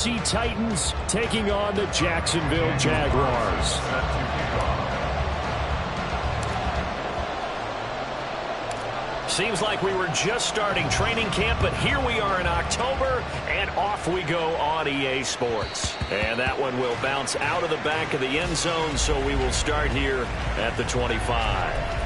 M24 Titans taking on the Jacksonville Jaguars. Seems like we were just starting training camp, but here we are in October, and off we go on EA Sports. And that one will bounce out of the back of the end zone, so we will start here at the 25.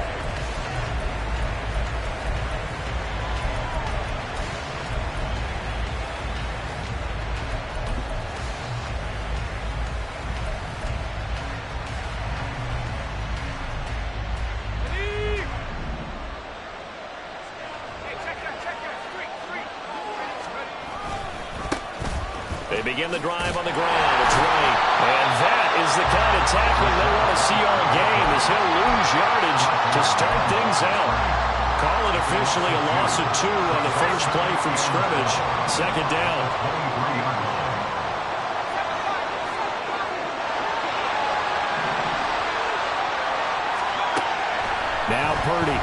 They begin the drive on the ground. It's right. And that is the kind of tackling they want to see all game, as he'll lose yardage to start things out. Call it officially a loss of 2 on the first play from scrimmage. Second down. Now Purdy.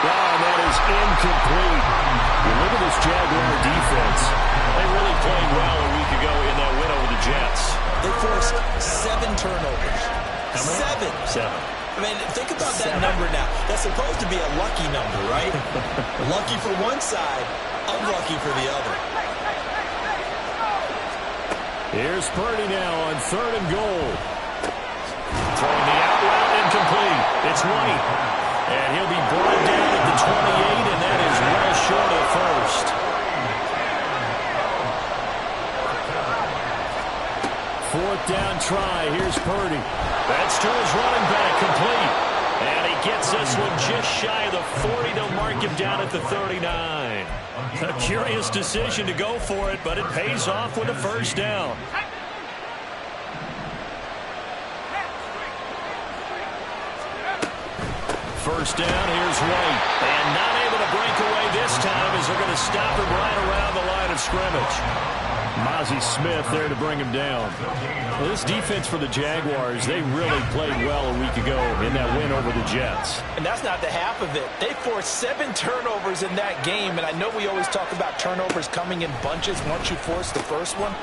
And that is incomplete. You look at this Jaguar defense. They really played well a week ago in that win over the Jets. They forced 7 turnovers. How many? 7. I mean, think about that number now. That's supposed to be a lucky number, right? Lucky for one side, unlucky for the other. Here's Purdy now on 3rd and goal. Throwing the out route incomplete. It's White. And he'll be brought down at the 28, and that is well short of first. Fourth down try. Here's Purdy. That's to his running back, complete. And he gets this one just shy of the 40 to mark him down at the 39. A curious decision to go for it, but it pays off with a first down. First down, here's White. And not able to break away this time as they're going to stop him right around the line of scrimmage. Mozzie Smith there to bring him down. Well, this defense for the Jaguars, they really played well a week ago in that win over the Jets. And that's not the half of it. They forced 7 turnovers in that game, and I know we always talk about turnovers coming in bunches once you force the first one,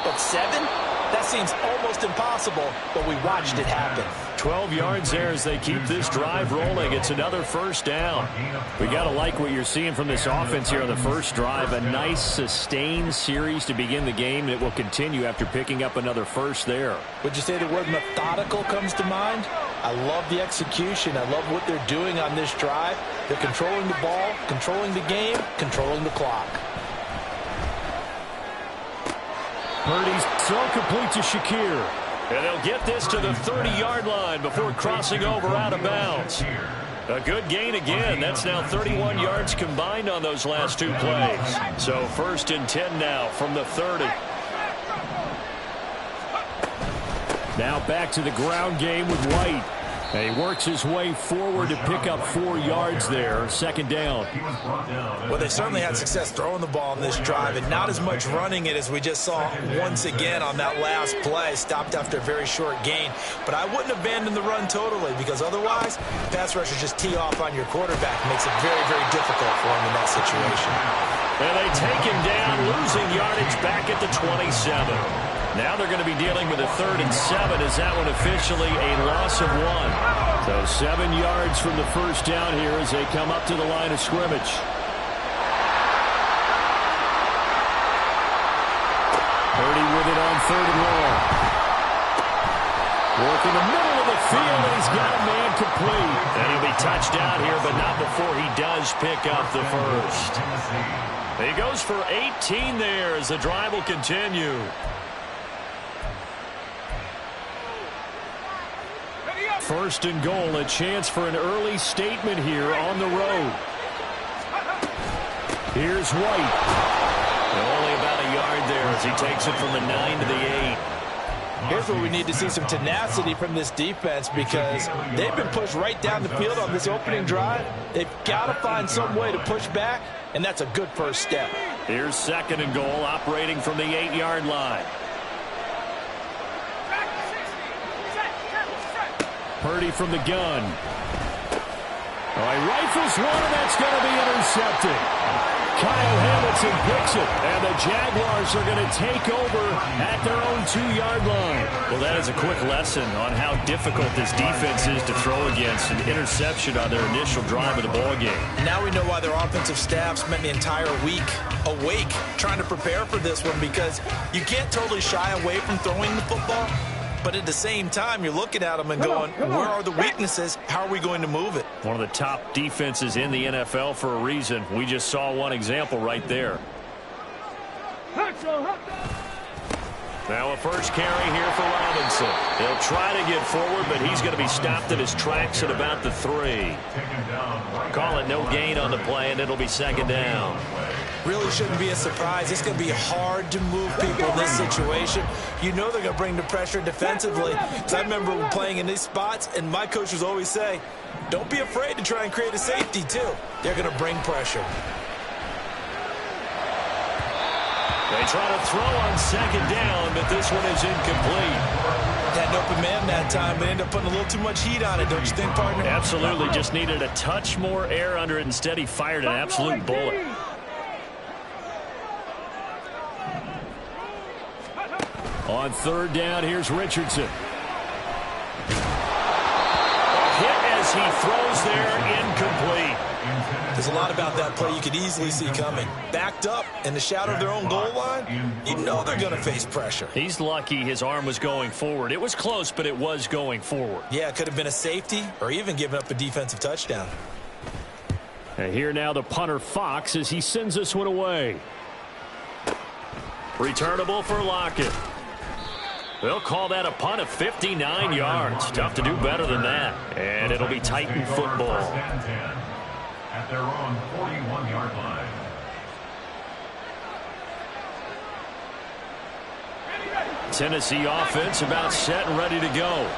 but 7? That seems almost impossible, but we watched it happen. 12 yards there as they keep this drive rolling. It's another first down. We got to like what you're seeing from this offense here on the first drive. A nice, sustained series to begin the game. It will continue after picking up another first there. Would you say the word methodical comes to mind? I love the execution. I love what they're doing on this drive. They're controlling the ball, controlling the game, controlling the clock. Purdy's throw complete to Shakir. And they'll get this to the 30-yard line before crossing over out of bounds. A good gain again. That's now 31 yards combined on those last 2 plays. So 1st and 10 now from the 30. Now back to the ground game with White. And he works his way forward to pick up 4 yards there. Second down. Well, they certainly had success throwing the ball in this drive, and not as much running it as we just saw once again on that last play. Stopped after a very short gain. But I wouldn't abandon the run totally, because otherwise, pass rushers just tee off on your quarterback. It makes it very, very difficult for him in that situation. And they take him down, losing yardage back at the 27. Now they're going to be dealing with a 3rd and 7. Is that one officially a loss of 1? So 7 yards from the first down here as they come up to the line of scrimmage. Purdy with it on 3rd and long. Working the middle of the field, and he's got a man complete. And he'll be touched out here, but not before he does pick up the first. He goes for 18 there as the drive will continue. First and goal, a chance for an early statement here on the road. Here's White. Only about a yard there as he takes it from the 9 to the 8. Here's where we need to see some tenacity from this defense, because they've been pushed right down the field on this opening drive. They've got to find some way to push back, and that's a good first step. Here's 2nd and goal, operating from the 8-yard line. Purdy from the gun. Oh, he rifles one, and that's going to be intercepted. Kyle Hamilton picks it, and the Jaguars are going to take over at their own 2-yard line. Well, that is a quick lesson on how difficult this defense is to throw against. An interception on their initial drive of the ball game. Now we know why their offensive staff spent the entire week awake trying to prepare for this one, because you can't totally shy away from throwing the football. But at the same time, you're looking at them and going, where are the weaknesses? How are we going to move it? One of the top defenses in the NFL for a reason. We just saw one example right there. Now a first carry here for Robinson. He'll try to get forward, but he's going to be stopped in his tracks at about the 3. Call it no gain on the play, and it'll be second down. Really shouldn't be a surprise. It's going to be hard to move people in this situation. You know they're going to bring the pressure defensively. Because I remember playing in these spots, and my coaches always say, don't be afraid to try and create a safety, too. They're going to bring pressure. They try to throw on second down, but this one is incomplete. Had an open man that time, but ended up putting a little too much heat on it, don't you think, partner? Absolutely. Just needed a touch more air under it. Instead, he fired an absolute bullet. On third down, here's Richardson. Hit as he throws there, incomplete. There's a lot about that play you could easily see coming. Backed up in the shadow of their own goal line, you know they're going to face pressure. He's lucky his arm was going forward. It was close, but it was going forward. Yeah, it could have been a safety or even given up a defensive touchdown. And here now the punter Fox as he sends this one away. Returnable for Lockett. They'll call that a punt of 59 yards. Tough to do better than that. And it'll be Titan football. At their own 41-yard line. Tennessee offense about set and ready to go.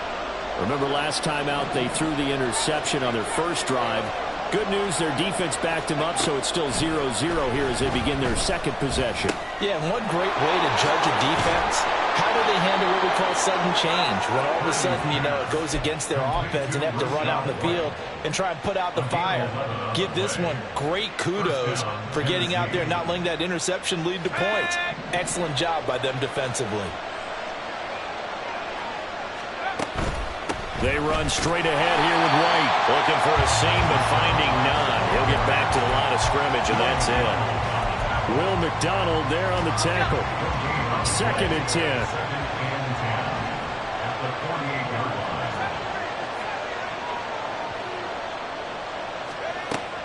Remember last time out they threw the interception on their first drive. Good news, their defense backed them up, so it's still 0-0 here as they begin their second possession. Yeah, and one great way to judge a defense, how do they handle what we call sudden change? When all of a sudden, you know, it goes against their offense and they have to run out in the field and try and put out the fire. Give this one great kudos for getting out there and not letting that interception lead to points. Excellent job by them defensively. They run straight ahead here with White. Looking for a seam, but finding none. He'll get back to the line of scrimmage, and that's it. Will McDonald there on the tackle. 2nd and 10.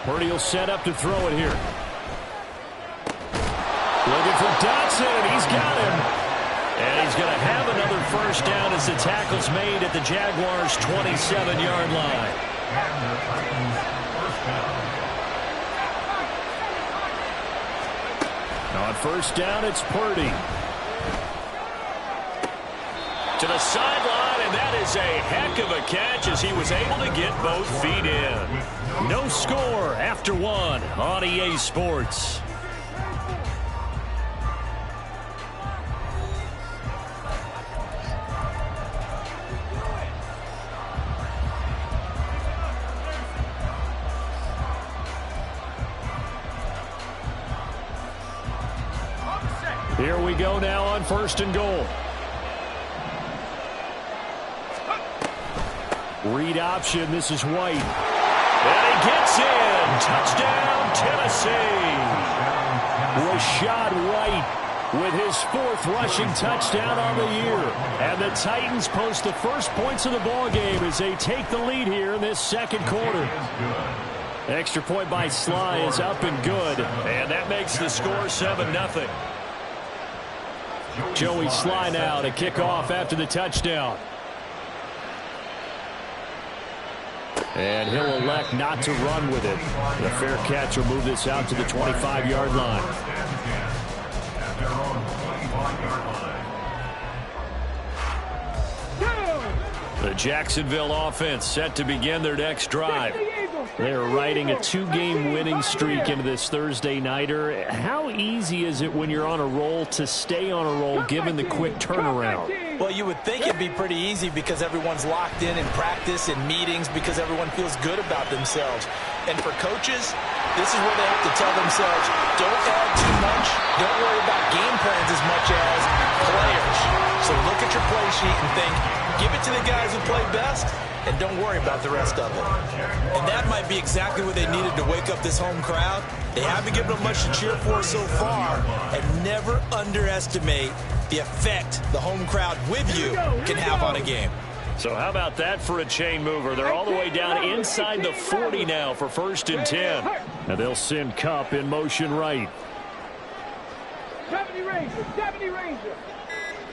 Purdy will set up to throw it here. Looking for Dotson, and he's got him. And he's going to have another first down as the tackle's made at the Jaguars' 27-yard line. On first down, it's Purdy. To the sideline, and that is a heck of a catch as he was able to get both feet in. No score after 1 on EA Sports. Here we go now on 1st and goal. Read option. This is White. And he gets in. Touchdown, Tennessee. Rashad White with his 4th rushing touchdown on the year. And the Titans post the first points of the ball game as they take the lead here in this second quarter. Extra point by Sly is up and good. And that makes the score 7-0. Joey Sly now to kick off after the touchdown. And he'll elect not to run with it. The fair catch will move this out to the 25-yard line. The Jacksonville offense set to begin their next drive. They're riding a 2-game winning streak into this Thursday nighter. How easy is it when you're on a roll to stay on a roll given the quick turnaround? Well, you would think it'd be pretty easy because everyone's locked in practice and meetings because everyone feels good about themselves. And for coaches, this is where they have to tell themselves, don't add too much. Don't worry about game plans as much as players. So look at your play sheet and think, give it to the guys who play best, and don't worry about the rest of it. And that might be exactly what they needed to wake up this home crowd. They haven't given them much to cheer for so far, and never underestimate the effect the home crowd with you can have on a game. So how about that for a chain mover? They're all the way down inside the 40 now for 1st and 10. And they'll send Kupp in motion right. 70 Ranger, 70 Ranger.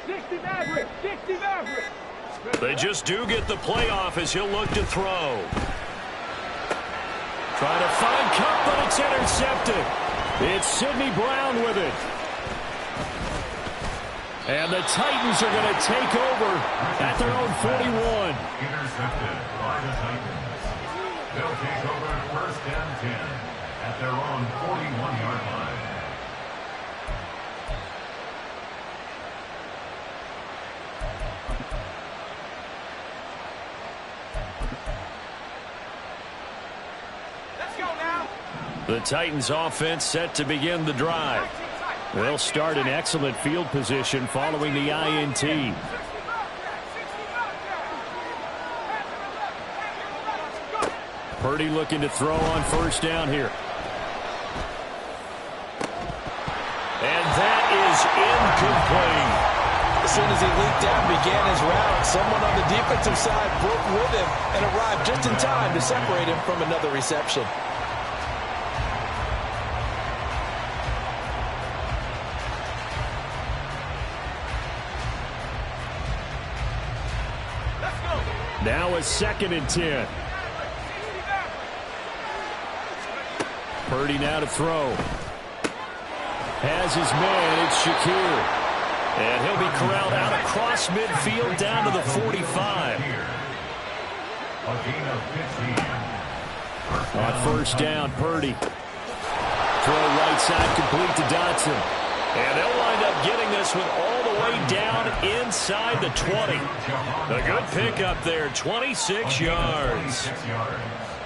60 Maverick, 60 Maverick. They just do get the playoff as he'll look to throw. Trying to find Kupp, but it's intercepted. It's Sidney Brown with it. And the Titans are going to take over at their own 41. Intercepted by the Titans. They'll take over 1st and 10 at their own 41-yard line. Let's go now. The Titans offense set to begin the drive. They'll start in excellent field position following the INT. Purdy looking to throw on 1st down here. And that is incomplete. As soon as he leaked out and began his route, someone on the defensive side broke with him and arrived just in time to separate him from another reception. Now a 2nd and 10. Purdy now to throw. Has his man, it's Shakir. And he'll be corralled out across midfield down to the 45. A gain of 15. On 1st down, Purdy. Throw right side complete to Dotson. And they'll wind up getting this one all the way down inside the 20. A good pickup there, 26 yards.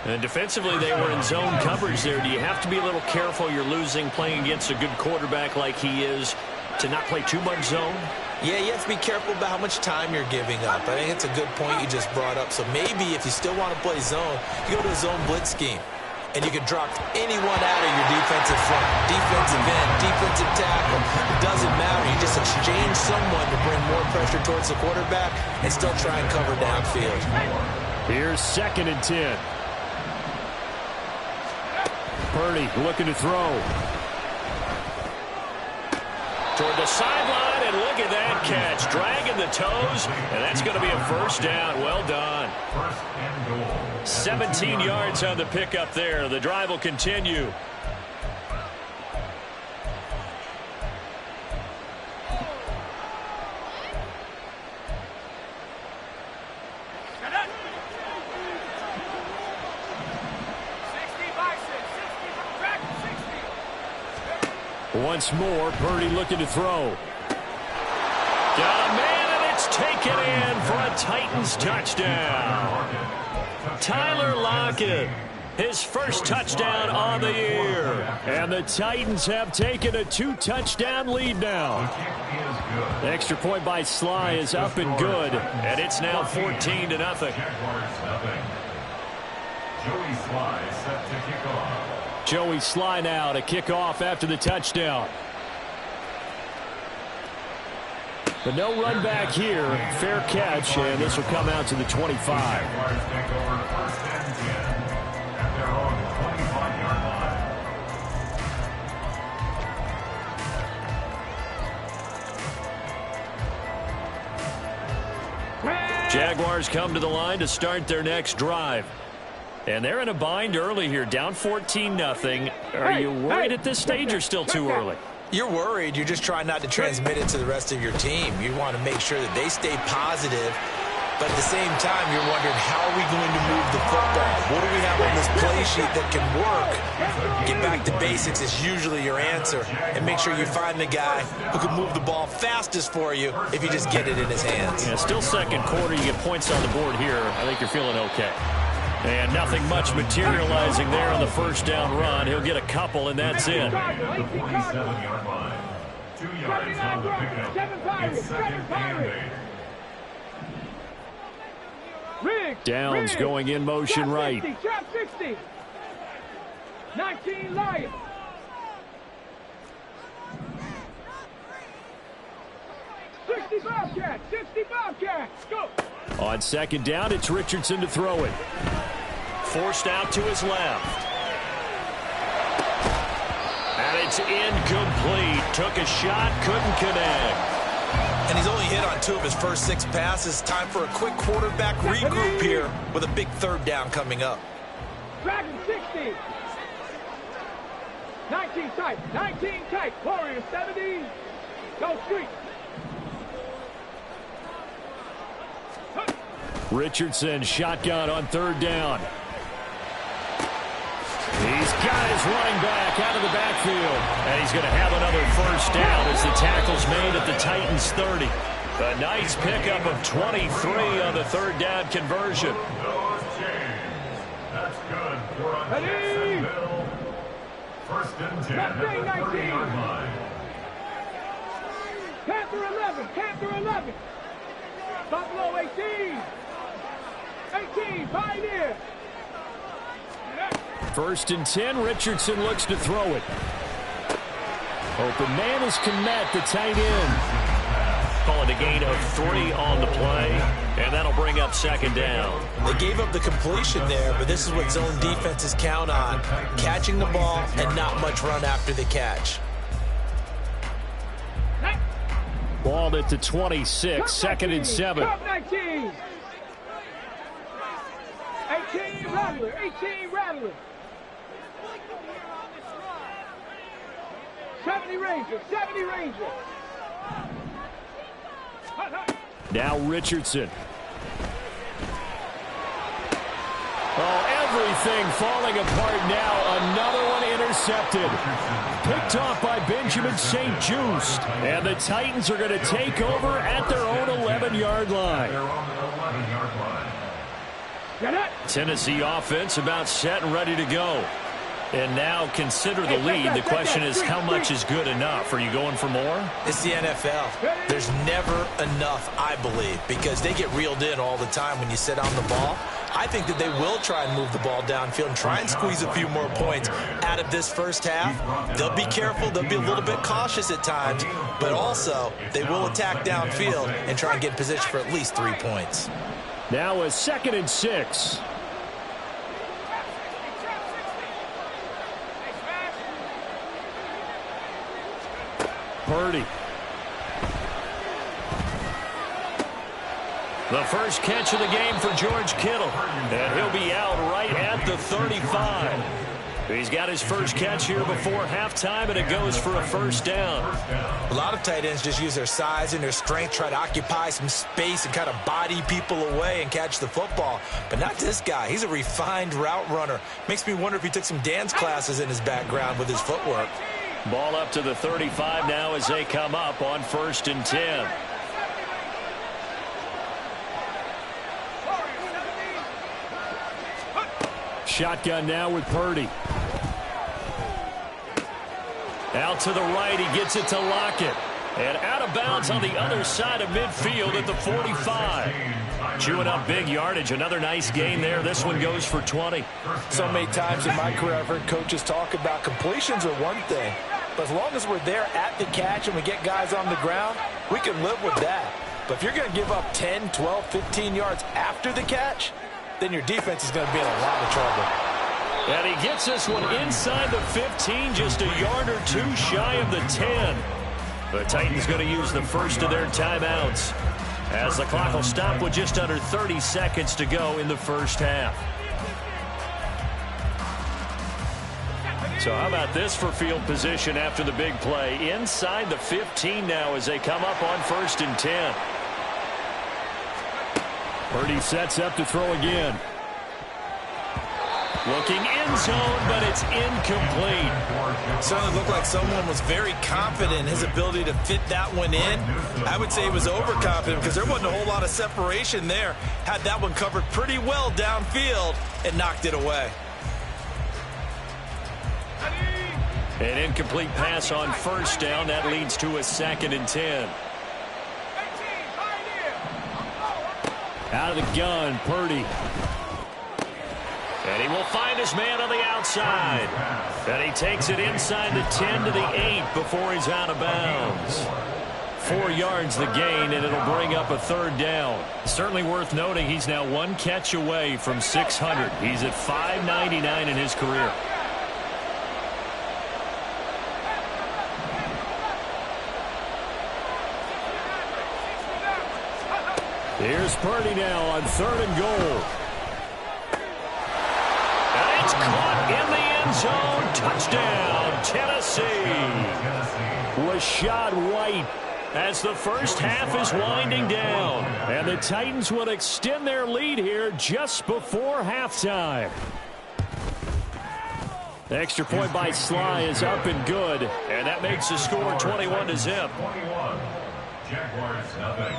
And defensively, they were in zone coverage there. Do you have to be a little careful? You're losing playing against a good quarterback like he is to not play too much zone? Yeah, you have to be careful about how much time you're giving up. I think it's a good point you just brought up. So maybe if you still want to play zone, you go to a zone blitz scheme. And you can drop anyone out of your defensive front. Defensive end, defensive tackle. It doesn't matter. You just exchange someone to bring more pressure towards the quarterback and still try and cover downfield. Here's 2nd and 10. Purdy looking to throw. Toward the sideline, and look at that catch. Dragging the toes, and that's going to be a 1st down. Well done. 1st and goal. 17 yards on the pickup there. The drive will continue. Once more, Purdy looking to throw. Got a man, and it's taken in for a Titans touchdown. Tyler Lockett, his 1st touchdown on the year. And the Titans have taken a 2-touchdown lead now. The extra point by Sly is up and good, and it's now 14-0. Jaguars nothing. Joey Sly set to kick off. Joey Sly now to kick off after the touchdown. But no run back here. Fair catch, and this will come out to the 25. Jaguars take over 1st and 10 at their own 25-yard line. Jaguars come to the line to start their next drive. And they're in a bind early here, down 14-0. Are you worried at this stage or still too early? You're worried. You're just trying not to transmit it to the rest of your team. You want to make sure that they stay positive. But at the same time, you're wondering, how are we going to move the football? What do we have on this play sheet that can work? Get back to basics is usually your answer. And make sure you find the guy who can move the ball fastest for you if you just get it in his hands. Yeah, still 2nd quarter. You get points on the board here. I think you're feeling okay. And nothing much materializing there on the first down run. He'll get a couple, and that's it. The 47-yard line. 2 yards on the pickup. It's second and 8. Downs going in motion right. Trap 60. 19 Lions. 60 Bobcats. 60 Bobcats. Go. On second down, it's Richardson to throw it. Forced out to his left. And it's incomplete. Took a shot, couldn't connect. And he's only hit on 2 of his first 6 passes. Time for a quick quarterback regroup here with a big third down coming up. Dragon 60. 19 tight. 19 tight. Warriors 70. Go street. Richardson shotgun on third down. He's got his running back out of the backfield. And he's going to have another first down as the tackle's made at the Titans 30. A nice pickup of 23 on the third down conversion. That's good for a Jacksonville. First and 10 at the 30-yard line. Panther 11. Panther 11. Buffalo 18. 18. Pioneer. First and 10, Richardson looks to throw it. Open man is Kmet, the tight end. Call it a gain of 3 on the play, and that'll bring up second down. They gave up the completion there, but this is what zone defenses count on. Catching the ball and not much run after the catch. Balled at the 26, second and 7. 19. 18 Rattler. 18 Rattler. 70 Ranger. 70 Ranger. Now Richardson. Oh, everything falling apart now. Another one intercepted. Picked off by Benjamin St. Just. And the Titans are going to take over at their own 11-yard line. Tennessee offense about set and ready to go. And now consider the lead. The question is, how much is good enough? Are you going for more? It's the NFL. There's never enough, I believe, because they get reeled in all the time when you sit on the ball. I think that they will try and move the ball downfield and try and squeeze a few more points out of this first half. They'll be careful. They'll be a little bit cautious at times, but also they will attack downfield and try and get in position for at least 3 points. Now a second and 6. Purdy. The first catch of the game for George Kittle. And he'll be out right at the 35. He's got his first catch here before halftime, and it goes for a first down. A lot of tight ends just use their size and their strength, try to occupy some space and kind of body people away and catch the football. But not this guy. He's a refined route runner. Makes me wonder if he took some dance classes in his background with his footwork. Ball up to the 35 now as they come up on first and 10. Shotgun now with Purdy. Out to the right, he gets it to Lockett. And out of bounds on the other side of midfield at the 45. Chewing up big yardage. Another nice gain there. This one goes for 20. So many times in my career I've heard coaches talk about completions are one thing. But as long as we're there at the catch and we get guys on the ground, we can live with that. But if you're going to give up 10, 12, 15 yards after the catch, then your defense is going to be in a lot of trouble. And he gets this one inside the 15, just a yard or two shy of the 10. The Titans going to use the first of their timeouts as the clock will stop with just under 30 seconds to go in the first half. So how about this for field position after the big play? Inside the 15 now as they come up on first and 10. Purdy sets up to throw again. Looking end zone, but it's incomplete. Certainly looked like someone was very confident in his ability to fit that one in. I would say he was overconfident because there wasn't a whole lot of separation there. Had that one covered pretty well downfield and knocked it away. An incomplete pass on first down. That leads to a 2nd and 10. Out of the gun, Purdy. And he will find his man on the outside. And he takes it inside the 10 to the 8 before he's out of bounds. 4 yards the gain, and it'll bring up a 3rd down. Certainly worth noting he's now 1 catch away from 600. He's at 599 in his career. Here's Purdy now on 3rd and goal. And it's caught in the end zone. Touchdown, Tennessee. Rashad White as the first half is winding down. And the Titans will extend their lead here just before halftime. The extra point by Sly is up and good. And that makes the score 21-0. Jaguars nothing.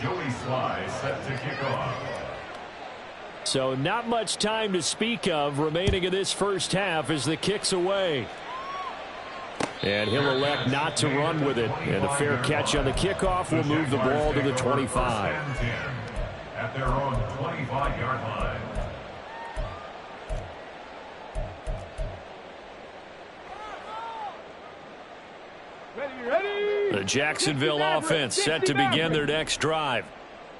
Joey Sly set to kick off. So not much time to speak of remaining in this first half as the kick's away. And he'll elect not to run with it. And a fair catch on the kickoff will move the ball to the 25. At their own 25-yard line. The Jacksonville offense set to begin their next drive.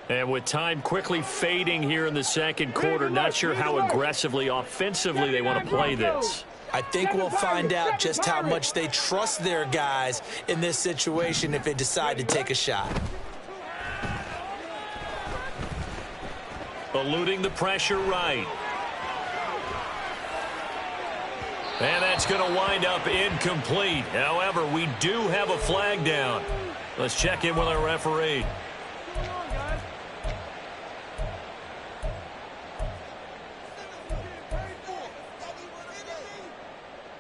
And with time quickly fading here in the second quarter, not sure how aggressively, offensively they want to play this. I think we'll find out just how much they trust their guys in this situation if they decide to take a shot. Eluding the pressure right. And that's going to wind up incomplete. However, we do have a flag down. Let's check in with our referee.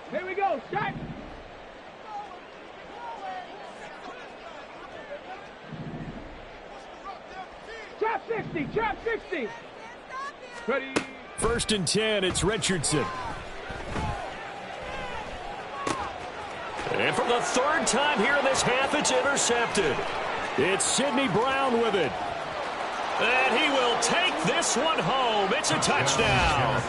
Here we go, shot. Trap 60, trap 60. Ready. 1st and 10, it's Richardson. And for the 3rd time here in this half, it's intercepted. It's Sidney Brown with it. And he will take this one home. It's a touchdown.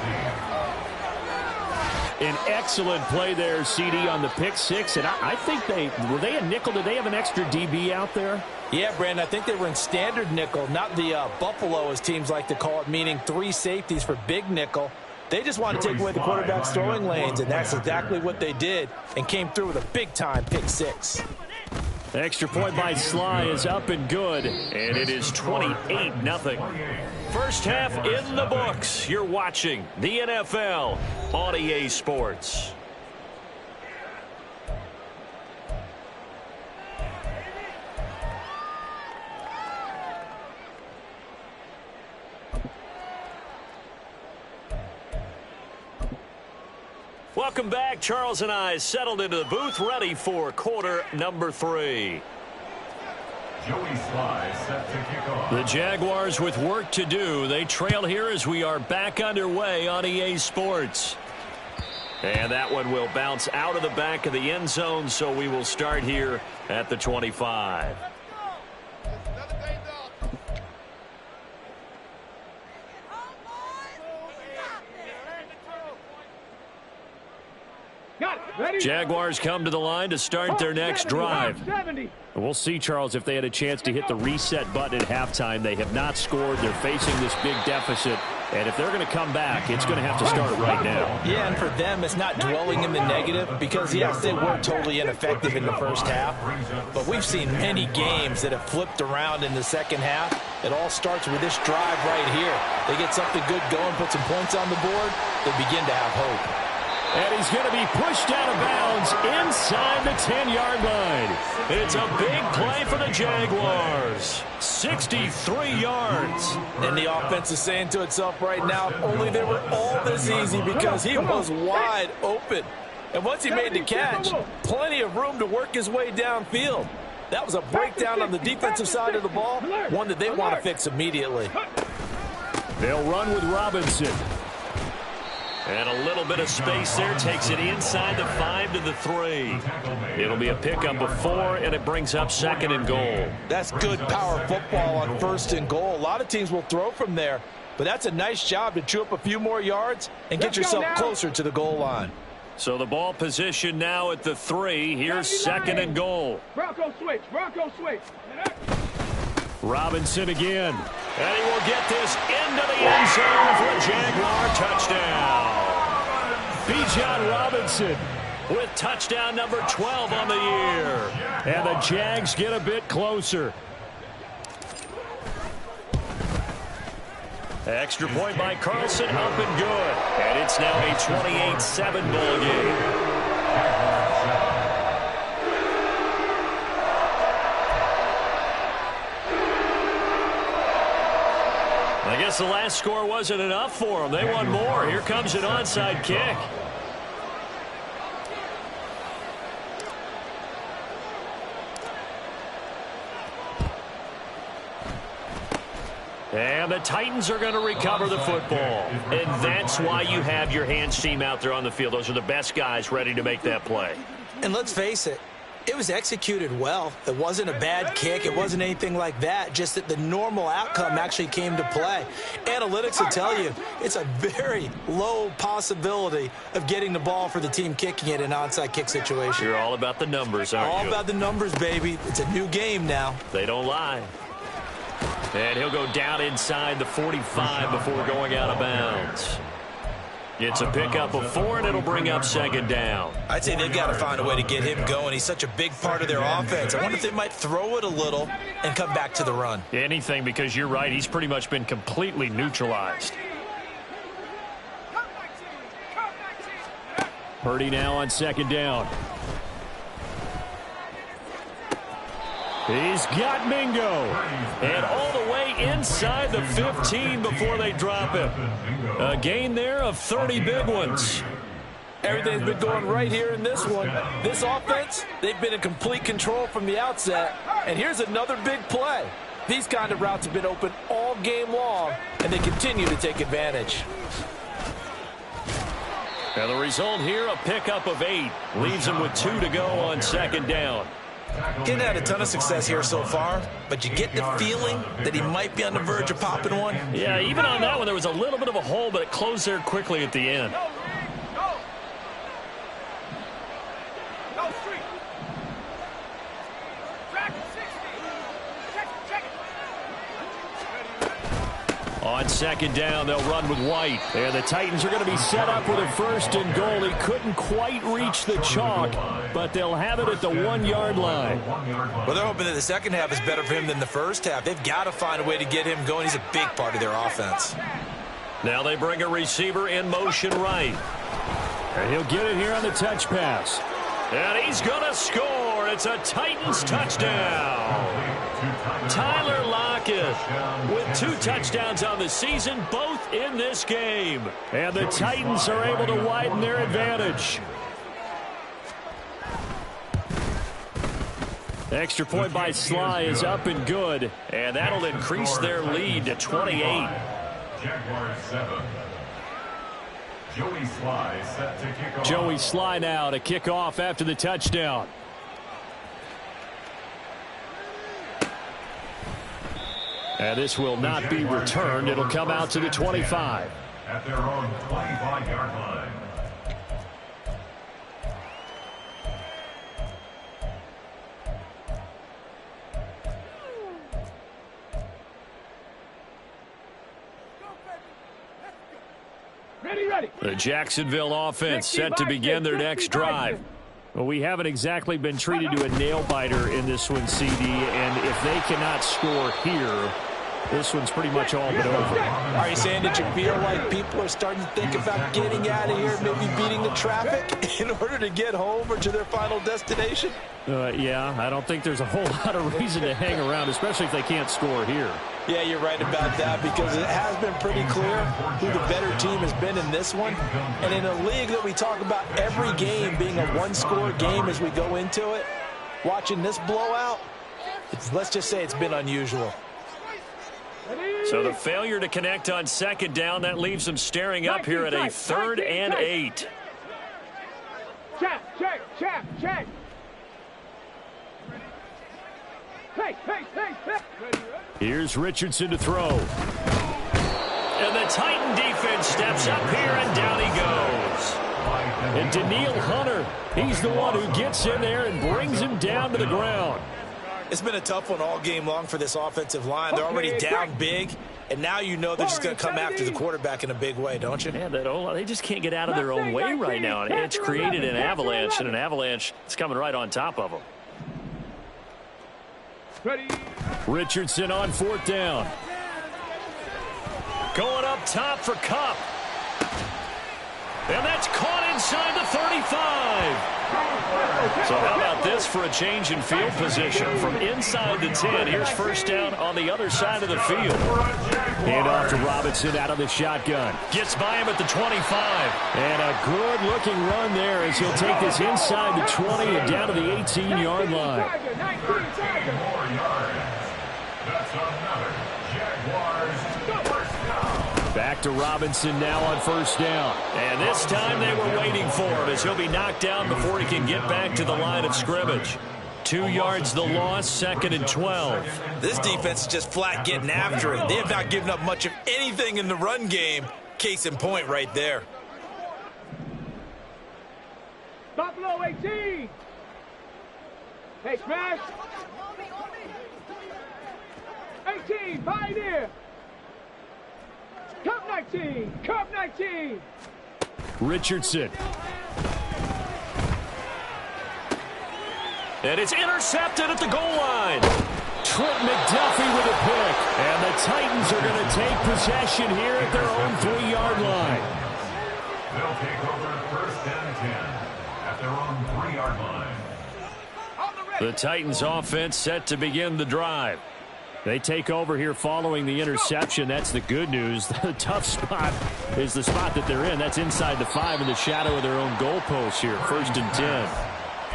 An excellent play there, CD, on the pick six. And I think were they a nickel? Did they have an extra DB out there? Yeah, Brandon, I think they were in standard nickel, not the Buffalo, as teams like to call it, meaning 3 safeties for big nickel. They just want to take away the quarterback's throwing lanes, and that's exactly what they did and came through with a big-time pick six. The extra point by Sly is up and good, and it is 28-0. First half in the books. You're watching the NFL on EA Sports. Welcome back. Charles and I settled into the booth, ready for quarter number 3. Joey Sly set to kick off. The Jaguars with work to do. They trail here as we are back underway on EA Sports. And that one will bounce out of the back of the end zone, so we will start here at the 25. Jaguars come to the line to start their next drive. We'll see, Charles, if they had a chance to hit the reset button at halftime. They have not scored. They're facing this big deficit. And if they're going to come back, it's going to have to start right now. Yeah, and for them, it's not dwelling in the negative because, yes, they were totally ineffective in the first half. But we've seen many games that have flipped around in the second half. It all starts with this drive right here. They get something good going, put some points on the board, they begin to have hope. And he's going to be pushed out of bounds inside the 10-yard line. It's a big play for the Jaguars. 63 yards. And the offense is saying to itself right now, only they were all this easy because he was wide open. And once he made the catch, plenty of room to work his way downfield. That was a breakdown on the defensive side of the ball, one that they want to fix immediately. They'll run with Robinson. And a little bit of space there takes it inside the 5 to the 3. It'll be a pickup of 4, and it brings up 2nd and goal. That's good power football on 1st and goal. A lot of teams will throw from there, but that's a nice job to chew up a few more yards and get yourself closer to the goal line. So the ball position now at the 3. Here's 2nd and goal. Bronco switch. Bronco switch. Robinson again. And he will get this into the end zone for a Jaguar touchdown. Bijan Robinson With touchdown number 12 on the year. And the Jags get a bit closer. Extra point by Carlson, up and good. And it's now a 28-7 ball game. I guess the last score wasn't enough for them. They want more. Here comes an onside kick. And the Titans are going to recover the football. And that's why you have your hands team out there on the field. Those are the best guys ready to make that play. And let's face it, it was executed well. It wasn't a bad kick. It wasn't anything like that. Just that the normal outcome actually came to play. Analytics will tell you it's a very low possibility of getting the ball for the team kicking it in an onside kick situation. You're all about the numbers, aren't you? All about the numbers, baby. It's a new game now. They don't lie. And he'll go down inside the 45 before going out of bounds. It's a pickup of 4, and it'll bring up 2nd down. I'd say they've got to find a way to get him going. He's such a big part of their offense. I wonder if they might throw it a little and come back to the run. Anything, because you're right. He's pretty much been completely neutralized. Purdy now on 2nd down. He's got Mingo. And all the way inside the 15 before they drop him. A gain there of 30 big ones. Everything's been going right here in this one. This offense, they've been in complete control from the outset. And here's another big play. These kind of routes have been open all game long, and they continue to take advantage. And the result here, a pickup of 8. Leaves him with 2 to go on 2nd down. Getting had a ton of success here so far, but you get the feeling that he might be on the verge of popping one. Yeah, even on that one, there was a little bit of a hole, but it closed there quickly at the end. Go street. Track 60. Check it. On 2nd down, they'll run with White. And the Titans are going to be set up with a 1st and goal. He couldn't quite reach the chalk, but they'll have it at the 1-yard line. Well, they're hoping that the second half is better for him than the first half. They've got to find a way to get him going. He's a big part of their offense. Now they bring a receiver in motion right. And he'll get it here on the touch pass. And he's going to score. It's a Titans touchdown. Tyler Lockett with 2 touchdowns on the season, both in this game. And the Titans are able to widen their advantage. Extra point by Sly is up and good. And that'll increase their lead to 28. Jaguars 7. Joey Sly set to kick off. Joey Sly now to kick off after the touchdown. And this will not be returned. It'll come out to the 25. At their own 25-yard line. Ready. The Jacksonville offense set to begin their next drive. Well, we haven't exactly been treated to a nail-biter in this one, CD, and if they cannot score here, this one's pretty much all but over. Are you saying that you feel like people are starting to think about getting out of here, maybe beating the traffic in order to get home or to their final destination? Yeah, I don't think there's a whole lot of reason to hang around, especially if they can't score here. Yeah, you're right about that, because it has been pretty clear who the better team has been in this one. And in a league that we talk about every game being a one-score game as we go into it, watching this blowout, let's just say it's been unusual. So the failure to connect on second down, that leaves them staring up here at a 3rd and 8. Check. Hey. Here's Richardson to throw. And the Titan defense steps up here, and down he goes. And Daniil Hunter, he's the one who gets in there and brings him down to the ground. It's been a tough one all game long for this offensive line. They're already down big, and now you know they're just going to come after the quarterback in a big way, don't you? Yeah, they just can't get out of their own way right now. And it's created an avalanche, and an avalanche is coming right on top of them. Richardson on 4th down. Going up top for Kupp. And that's caught inside the 35. So how about this for a change in field position from inside the 10. Here's 1st down on the other side of the field. Hand off to Robinson out of the shotgun. Gets by him at the 25. And a good-looking run there as he'll take this inside the 20 and down to the 18-yard line. That's another Jaguars first down. Back to Robinson now on 1st down. And this time they were waiting for him as he'll be knocked down before he can get back to the line of scrimmage. 2 yards the loss, 2nd and 12. This defense is just flat getting after it. They have not given up much of anything in the run game. Case in point right there. Buffalo 18. Hey, smash. 18, Pioneer. Cup 19. Richardson. And it's intercepted at the goal line. Trent McDuffie with a pick. And the Titans are going to take possession here at their own 3-yard line. They'll take over 1st and 10 at their own 3-yard line. The Titans offense set to begin the drive. They take over here following the interception. That's the good news. The tough spot is the spot that they're in. That's inside the 5 in the shadow of their own goalpost here. 1st and 10.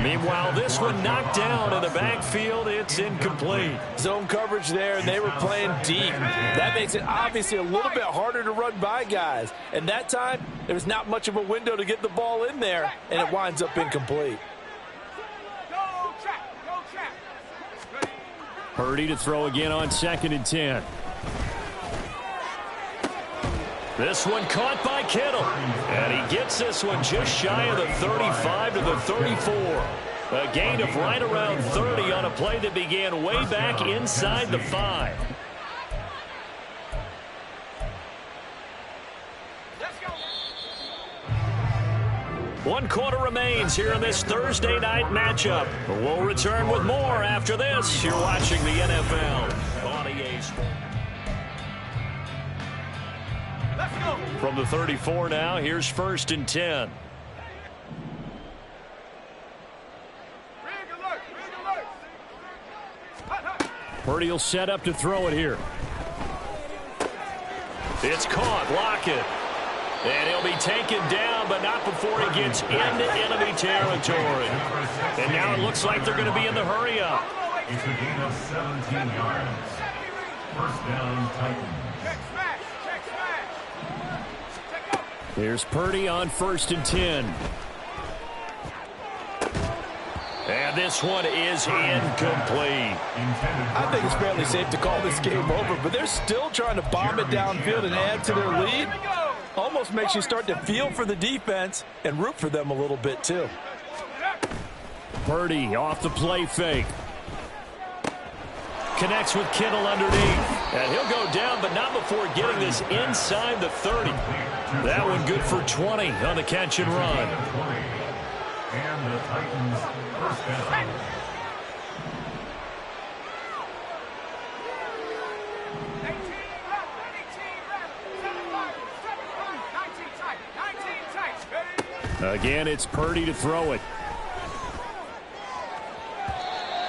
Meanwhile, this one knocked down in the backfield. It's incomplete. Zone coverage there, and they were playing deep. That makes it obviously a little bit harder to run by guys. And that time, there was not much of a window to get the ball in there, and it winds up incomplete. Purdy to throw again on 2nd and 10. This one caught by Kittle. And he gets this one just shy of the 35 to the 34. A gain of right around 30 on a play that began way back inside the 5. One quarter remains here in this Thursday night matchup. We'll return with more after this. You're watching the NFL on EA Sports. Let's go. From the 34 now, here's 1st and 10. Purdy will set up to throw it here. It's caught. Block it. And he'll be taken down, but not before he gets into enemy territory. And now it looks like they're going to be in the hurry-up. It's a gain of 17 yards. 1st down, Titans. Here's Purdy on 1st and 10. And this one is incomplete. I think it's fairly safe to call this game over, but they're still trying to bomb it downfield and add to their lead. Almost makes you start to feel for the defense and root for them a little bit, too. Purdy off the play fake. Connects with Kittle underneath. And he'll go down, but not before getting this inside the 30. That one good for 20 on the catch and run. And the Titans first down. Again, it's Purdy to throw it.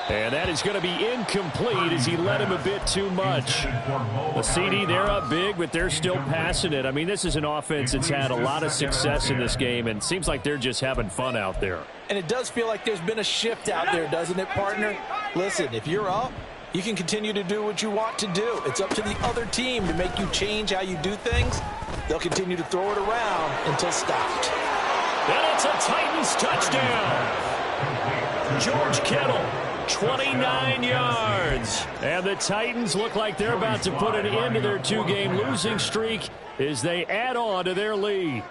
And that is going to be incomplete as he led him a bit too much. The CD, they're up big, but they're still passing it. I mean, this is an offense that's had a lot of success in this game, and it seems like they're just having fun out there. And it does feel like there's been a shift out there, doesn't it, partner? Listen, if you're up, you can continue to do what you want to do. It's up to the other team to make you change how you do things. They'll continue to throw it around until stopped. And it's a Titans touchdown. George Kittle, 29 yards. And the Titans look like they're about to put an end to their two-game losing streak as they add on to their lead.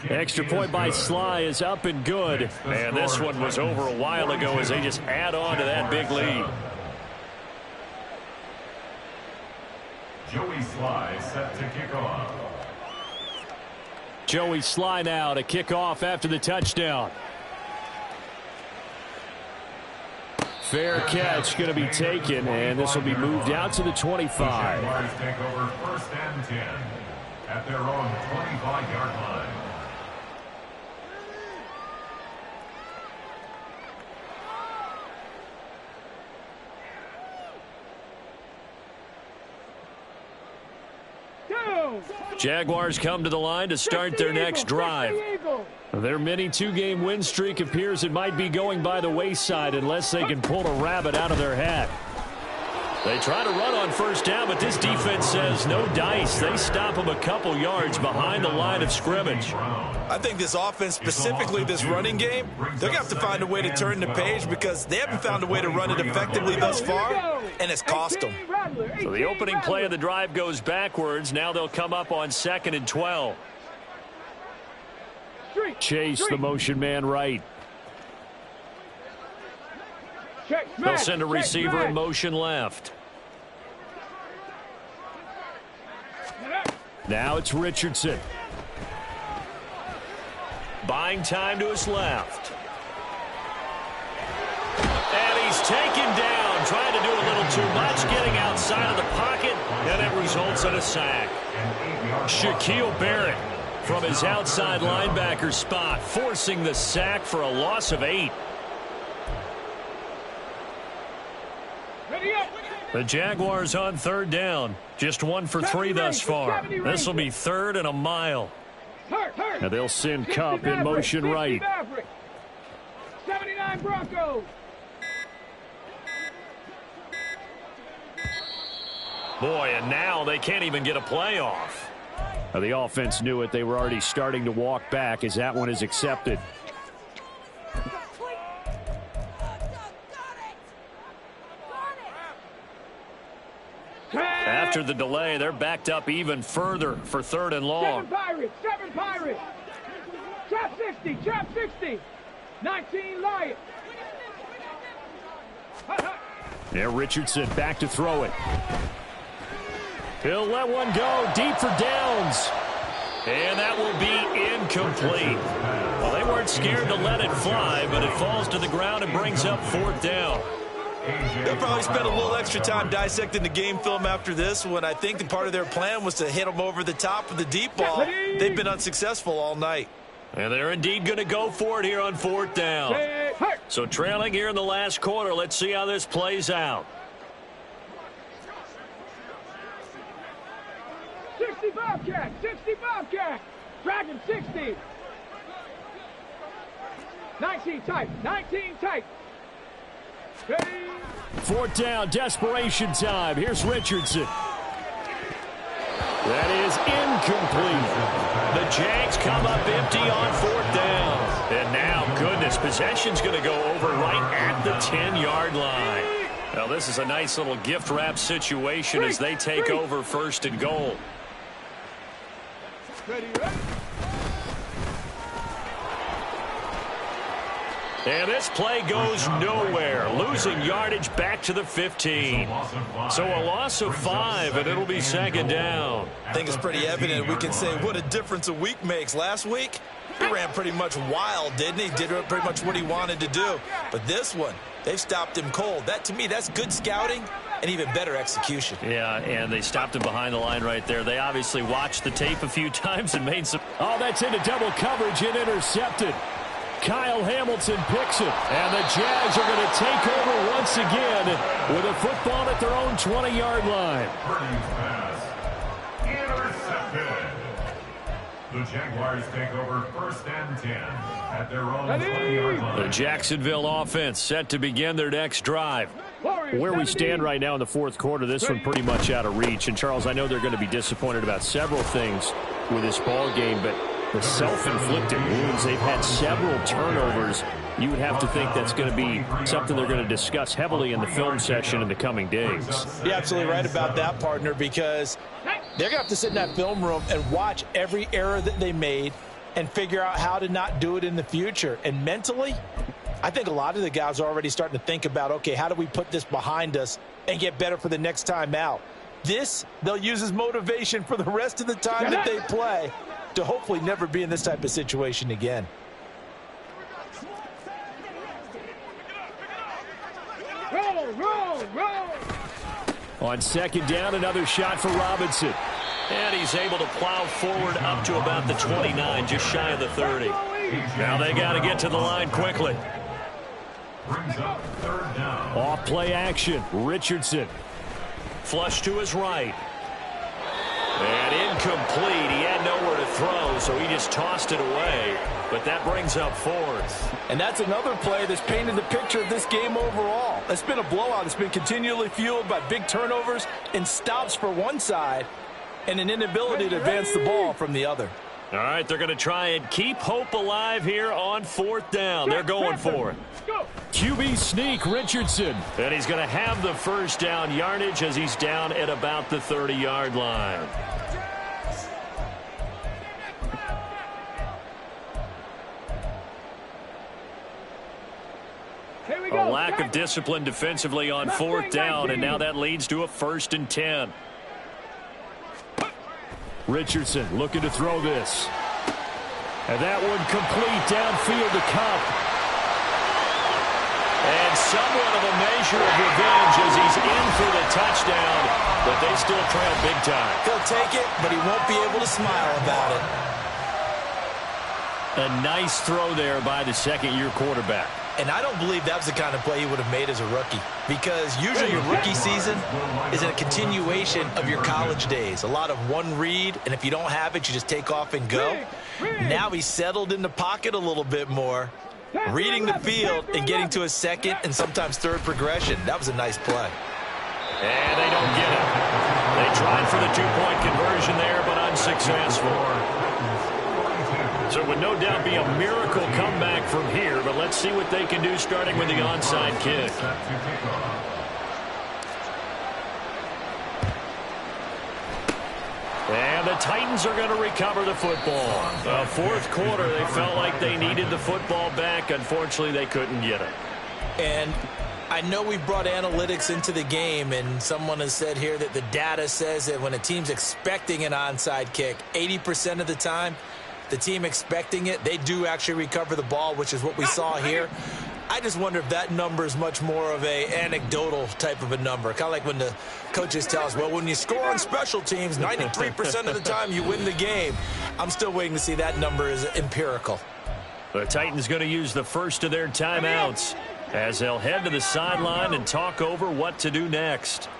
Extra point by Sly is up and good. And this one was over a while ago as they just add on to that big lead. Joey Sly set to kick off. Joey Sly now to kick off after the touchdown. Fair catch going to be taken, and this will be moved out to the 25. Jaguars take over 1st and 10 at their own 25-yard line. Jaguars come to the line to start their next drive. Their mini two-game win streak appears it might be going by the wayside unless they can pull a rabbit out of their hat. They try to run on first down, but this defense says no dice. They stop them a couple yards behind the line of scrimmage. I think this offense, specifically this running game, they're going to have to find a way to turn the page because they haven't found a way to run it effectively thus far, and it's cost them. So the opening play of the drive goes backwards. Now they'll come up on 2nd and 12. Chase the motion man right. They'll send a receiver in motion left. Now it's Richardson. Buying time to his left. And he's taken down, trying to do a little too much, getting outside of the pocket, and it results in a sack. Shaquille Barrett from his outside linebacker spot, forcing the sack for a loss of 8. The Jaguars on 3rd down. Just 1 for 3 thus far. This will be 3rd and a mile. Now they'll send Cup in motion right. 79 Broncos. Boy, and now they can't even get a playoff. Now the offense knew it. They were already starting to walk back as that one is accepted. After the delay, they're backed up even further for 3rd and long. 7 Pirates. Trap 60, trap 60. 19 Lions. There, Richardson back to throw it. He'll let one go deep for downs. And that will be incomplete. Well, they weren't scared to let it fly, but it falls to the ground and brings up 4th down. They'll probably spend a little extra time dissecting the game film after this one. I think part of their plan was to hit them over the top of the deep ball. They've been unsuccessful all night. And they're indeed going to go for it here on 4th down. So trailing here in the last quarter. Let's see how this plays out. 60 Bobcat, 60 Bobcat. Dragon 60. 19 tight, 19 tight. 4th down, desperation time. Here's Richardson. That is incomplete. The Jags come up empty on 4th down. And now, goodness, possession's going to go over right at the 10-yard line. Now, this is a nice little gift wrap situation as they take over 1st and goal. And this play goes nowhere, losing yardage back to the 15. So a loss of 5, and it'll be 2nd down. I think it's pretty evident. We can say what a difference a week makes. Last week, he ran pretty much wild, didn't he? Did pretty much what he wanted to do. But this one, they've stopped him cold. That, to me, that's good scouting, and even better execution. Yeah, and they stopped him behind the line right there. They obviously watched the tape a few times and made some... Oh, that's into double coverage and intercepted. Kyle Hamilton picks it, and the Jags are going to take over once again with a football at their own 20-yard line. Intercepted. The Jaguars take over 1st and 10 at their own 20-yard line. The Jacksonville offense set to begin their next drive. Where we stand right now in the fourth quarter, this one pretty much out of reach. And, Charles, I know they're going to be disappointed about several things with this ball game, but the self-inflicted wounds, they've had several turnovers. You would have to think that's going to be something they're going to discuss heavily in the film session in the coming days. You're absolutely right about that, partner, because they're going to have to sit in that film room and watch every error that they made and figure out how to not do it in the future. And mentally, I think a lot of the guys are already starting to think about, okay, how do we put this behind us and get better for the next time out? This, they'll use as motivation for the rest of the time that they play to hopefully never be in this type of situation again. Roll. On second down, another shot for Robinson. And he's able to plow forward up to about the 29, just shy of the 30. Now they got to get to the line quickly. Brings up 3rd down. Off play action, Richardson. Flush to his right. And incomplete. He had nowhere to throw, so he just tossed it away. But that brings up 4th. And that's another play that's painted the picture of this game overall. It's been a blowout. It's been continually fueled by big turnovers and stops for one side and an inability to advance the ball from the other. All right, they're going to try and keep hope alive here on 4th down. They're going for it. QB sneak, Richardson. And he's going to have the first down yardage as he's down at about the 30-yard line. A lack of discipline defensively on 4th down, and now that leads to a 1st and 10. Richardson looking to throw this. And that one complete downfield to Cup. And somewhat of a measure of revenge as he's in for the touchdown, but they still trail big time. He'll take it, but he won't be able to smile about it. A nice throw there by the second-year quarterback. And I don't believe that was the kind of play he would have made as a rookie, because usually your rookie season is a continuation of your college days. A lot of one read, and if you don't have it, you just take off and go. Now he's settled in the pocket a little bit more, reading the field and getting to a second and sometimes third progression. That was a nice play. And they don't get it. They tried for the two-point conversion there, but unsuccessful. So it would no doubt be a miracle comeback from here, but let's see what they can do starting with the onside kick. And the Titans are going to recover the football. The fourth quarter, they felt like they needed the football back. Unfortunately, they couldn't get it. And I know we've brought analytics into the game, and someone has said here that the data says that when a team's expecting an onside kick, 80% of the time, the team expecting it, they do actually recover the ball, which is what we saw here. I just wonder if that number is much more of a anecdotal type of a number. Kind of like when the coaches tell us, well, when you score on special teams, 93% of the time you win the game. I'm still waiting to see that number is empirical. The Titans going to use the first of their timeouts as they'll head to the sideline and talk over what to do next.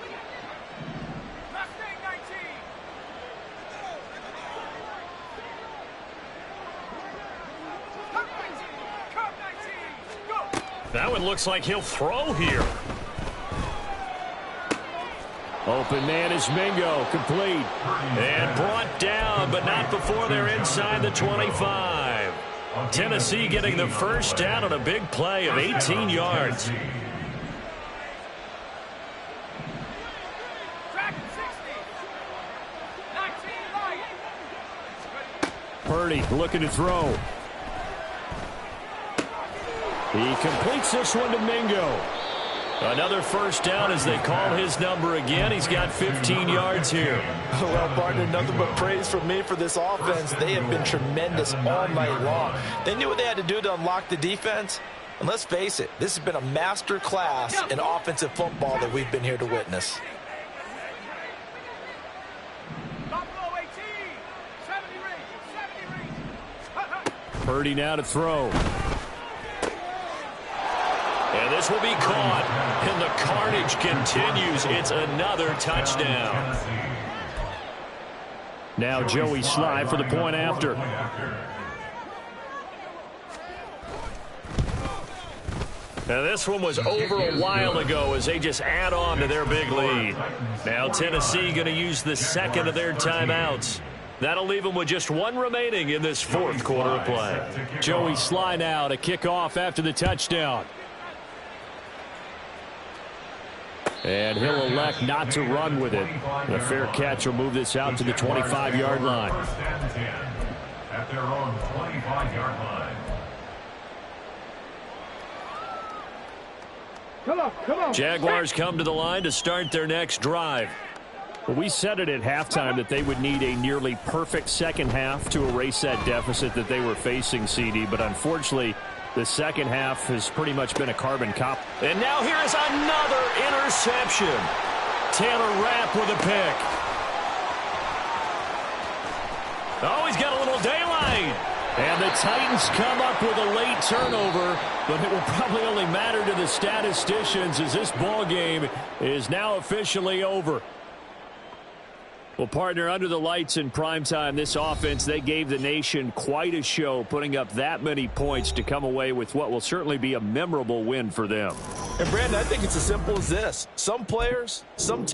That one looks like he'll throw here. Open man is Mingo, complete. And brought down, but not before they're inside the 25. Tennessee getting the first down on a big play of 18 yards. Purdy looking to throw. He completes this one to Mingo. Another first down as they call his number again. He's got 15 yards here. Well, partner, nothing but praise from me for this offense. They have been tremendous all night long. They knew what they had to do to unlock the defense. And let's face it, this has been a master class in offensive football that we've been here to witness. Purdy now to throw. And this will be caught. And the carnage continues. It's another touchdown. Now Joey Sly for the point after. Now this one was over a while ago as they just add on to their big lead. Now Tennessee going to use the second of their timeouts. That'll leave them with just one remaining in this fourth quarter of play. Joey Sly now to kick off after the touchdown. And he'll elect not to run with it. The fair catch will move this out to the 25-yard line. First and 10 at their own 25-yard line. Come on. Jaguars come to the line to start their next drive. Well, we said it at halftime that they would need a nearly perfect second half to erase that deficit that they were facing, CD. But unfortunately, the second half has pretty much been a carbon copy. And now here is another interception. Taylor Rapp with a pick. Oh, he's got a little daylight. And the Titans come up with a late turnover, but it will probably only matter to the statisticians as this ball game is now officially over. Well, partner, under the lights in primetime, this offense, they gave the nation quite a show, putting up that many points to come away with what will certainly be a memorable win for them. And, Brandon, I think it's as simple as this. Some players, some